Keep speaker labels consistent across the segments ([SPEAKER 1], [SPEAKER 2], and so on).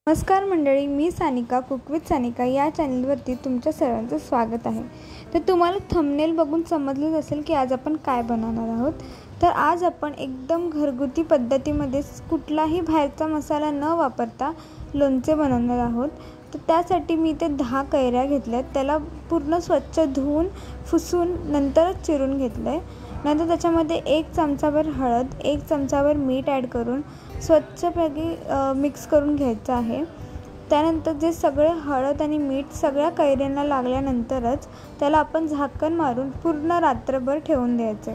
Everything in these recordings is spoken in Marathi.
[SPEAKER 1] नमस्कार मंडळी, मी सानिका कुक विथ सानिका या चॅनलवरती तुमच्या सर्वांचं स्वागत आहे। तर तुम्हाला थंबनेल बघून समजलंच असेल की आज आपण काय बनवणार आहोत। तर आज आपण एकदम घरगुती पद्धतीमध्ये कुठलाही बाहेरचा मसाला न वापरता लोणचे बनवणार आहोत। तर त्यासाठी मी इथे 10 कैऱ्या घेतल्यात, त्याला पूर्ण स्वच्छ धुवून पुसून नंतरच चिरून घेतले। नंतर त्याच्यामध्ये 1 चमचाभर हळद, 1 चमचाभर मीठ ॲड करून स्वच्छपैकी मिक्स करून घ्यायचं आहे। त्यानंतर जे सगळे हळद आणि मीठ सगळ्या कैऱ्यांना लागल्यानंतरच त्याला आपण झाकण मारून पूर्ण रात्रभर ठेवून द्यायचे।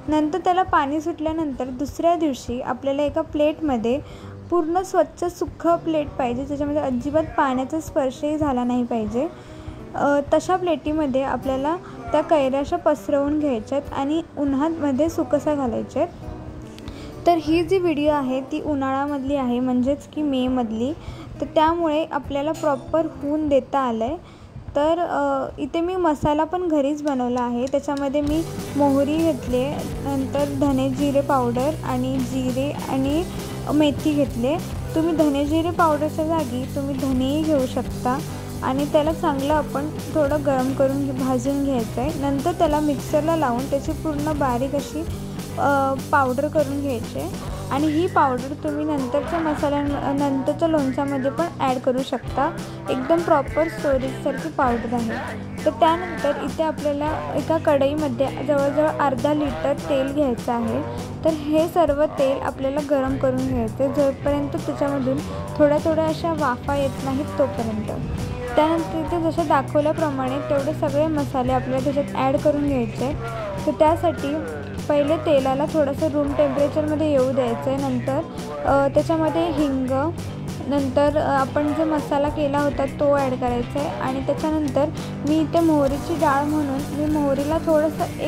[SPEAKER 1] नंतर त्याला पाणी सुटल्यानंतर दुसऱ्या दिवशी आपल्याला एका प्लेटमध्ये पूर्ण स्वच्छ सुक्खं प्लेट पाहिजे, त्याच्यामध्ये अजिबात पाण्याचा स्पर्शही झाला नाही पाहिजे। तशा प्लेटीमध्ये आपल्याला त्या कैऱ्या अशा पसरवून घ्यायच्यात आणि उन्हामध्ये सुकसा घालायचे। तर ही जी व्हिडिओ आहे ती उन्हाळ्यामधली आहे, म्हणजेच की मे मधली। तर त्यामुळे आपल्याला प्रॉपर ऊन देता आलं आहे। तर इथे मी मसाला पण घरीच बनवला आहे। त्याच्यामध्ये मी मोहरी घेतली, नंतर धने जिरे पावडर आणि जिरे आणि मेथी घेतले। तुम्ही धने जिरे पावडरच्या जागी तुम्ही धनेही घेऊ शकता आणि त्याला चांगलं आपण थोडं गरम करून भाजून घ्यायचं आहे। नंतर त्याला मिक्सरला लावून त्याची पूर्ण बारीक अशी पावडर करून घ्यायचे आणि ही पावडर तुम्ही नंतरच्या नंतरच्या लोणच्यामध्ये पण ॲड करू शकता। एकदम प्रॉपर स्टोरेजसारखी पावडर आहे। तर त्यानंतर इथे आपल्याला एका कढईमध्ये जवळजवळ अर्धा लिटर तेल घ्यायचं आहे। तर हे सर्व तेल आपल्याला गरम करून घ्यायचे जोपर्यंत त्याच्यामधून थोड्या थोड्या अशा वाफा येत नाहीत तोपर्यंत। त्यानंतर इथे जसं दाखवल्याप्रमाणे तेवढे सगळे मसाले आपल्याला त्याच्यात ॲड करून घ्यायचे। तर त्यासाठी पहिले तेलाला थोडंसं रूम टेम्परेचरमध्ये येऊ द्यायचं आहे। नंतर त्याच्यामध्ये हिंग, नंतर आपण जो मसाला केला होता तो ॲड करायचा आहे आणि त्याच्यानंतर मी इथे मोहरीची डाळ म्हणून मी मोहरीला थोडंसं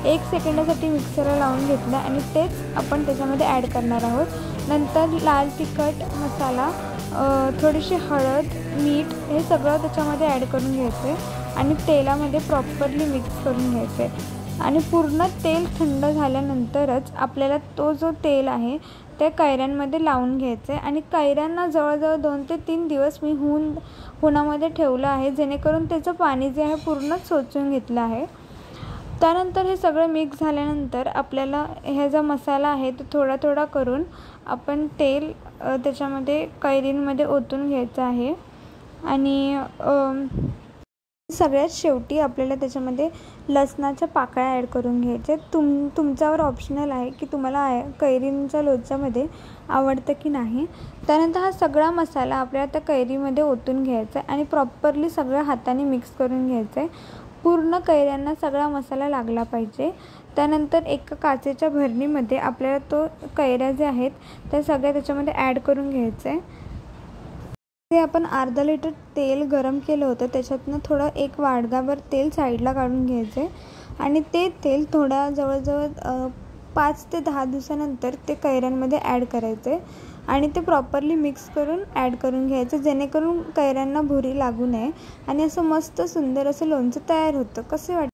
[SPEAKER 1] एक सेकंदासाठी मिक्सरला लावून घेतलं आणि तेच आपण त्याच्यामध्ये ॲड करणार आहोत। नंतर लाल तिखट मसाला, थोडीशी हळद, मीठ हे सगळं त्याच्यामध्ये ॲड करून घ्यायचं आहे आणि तेलामध्ये प्रॉपरली मिक्स करून घ्यायचं आहे। आणि पूर्ण तेल थंड झाल्यानंतरच आपल्याला तो जो तेल आहे त्या कैऱ्यांमध्ये लावून घ्यायचं आहे आणि कैऱ्यांना जवळजवळ 2 ते 3 दिवस मी उन्हामध्ये ठेवलं आहे, जेणेकरून त्याचं पाणी जे आहे पूर्ण शोषून घेतलं आहे। त्यानंतर हे सगळं मिक्स झाल्यानंतर आपल्याला ह्या जो मसाला आहे तो थोडा थोडा करून आपण तेल त्याच्यामध्ये कैरींमध्ये ओतून घ्यायचं आहे आणि सगळ्यात शेवटी आपल्याला त्याच्यामध्ये लसणाच्या पाकळ्या ॲड करून घ्यायच्या। तुमच्यावर ऑप्शनल आहे की तुम्हाला कैरींच्या लोणच्यामध्ये आवडतं की नाही। त्यानंतर हा सगळा मसाला आपल्याला त्या कैरीमध्ये ओतून घ्यायचा आहे आणि प्रॉपरली सगळ्या हाताने मिक्स करून घ्यायचं आहे। पूर्ण कैऱ्यांना सगळा मसाला लागला पाहिजे। त्यानंतर एका काचेच्या भरणीमध्ये आपल्याला तो कैऱ्या जे आहेत त्या सगळ्या त्याच्यामध्ये ॲड करून घ्यायचं आहे। ते आपण अर्धा लिटर तेल गरम केलं होतं, त्याच्यातनं थोडं 1 वाडगाभर तेल साईडला काढून घ्यायचे आणि ते तेल थोडा जवळजवळ 5 ते 10 दिवसानंतर ते कैऱ्यांमध्ये ॲड करायचे आणि ते प्रॉपरली मिक्स करून ॲड करून घ्यायचं, जेणेकरून कैऱ्यांना भुरी लागू नये आणि असं मस्त सुंदर असं लोणचं तयार होतं। कसे वाटतं?